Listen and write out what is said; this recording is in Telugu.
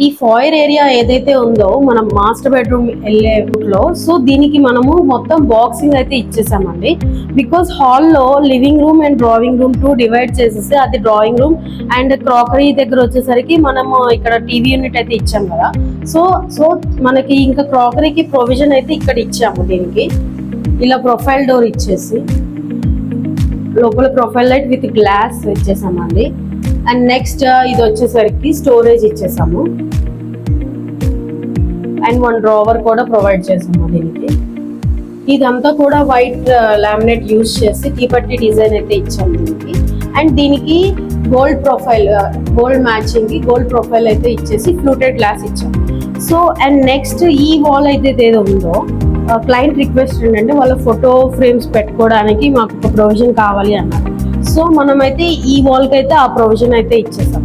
ఈ ఫాయర్ ఏరియా ఏదైతే ఉందో మనం మాస్టర్ బెడ్రూమ్ వెళ్ళే లో, సో దీనికి మనము మొత్తం బాక్సింగ్ అయితే ఇచ్చేసామండి. బికాస్ హాల్లో living room and drawing room 2 divide చేసేసి అది డ్రాయింగ్ రూమ్ అండ్ క్రాకరీ దగ్గర వచ్చేసరికి మనము ఇక్కడ టీవీ యూనిట్ అయితే ఇచ్చాం కదా. సో మనకి ఇంకా క్రాకరీకి ప్రొవిజన్ అయితే ఇక్కడ ఇచ్చాము. దీనికి ఇలా ప్రొఫైల్ డోర్ ఇచ్చేసి లోపల ప్రొఫైల్ లైట్ విత్ గ్లాస్ ఇచ్చేసామండి. అండ్ నెక్స్ట్ ఇది వచ్చేసరికి స్టోరేజ్ ఇచ్చేసాము అండ్ 1 డ్రావర్ కూడా ప్రొవైడ్ చేసాము దీనికి. ఇదంతా కూడా వైట్ లామినేట్ యూజ్ చేసి తీపట్టి డిజైన్ అయితే ఇచ్చాము దీనికి. అండ్ దీనికి గోల్డ్ ప్రొఫైల్, గోల్డ్ మ్యాచింగ్ కి గోల్డ్ ప్రొఫైల్ అయితే ఇచ్చేసి ఫ్లూటెడ్ గ్లాస్ ఇచ్చాము. సో అండ్ నెక్స్ట్ ఈ వాల్ అయితే ఏదో ఉందో క్లయింట్ రిక్వెస్ట్ ఏంటంటే వాళ్ళ ఫోటో ఫ్రేమ్స్ పెట్టుకోవడానికి మాకు ఒక ప్రొవిజన్ కావాలి అన్నారు. సో మనమైతే ఈ వాల్ కి అయితే ఆ ప్రొవిజన్ అయితే ఇచ్చేసాం.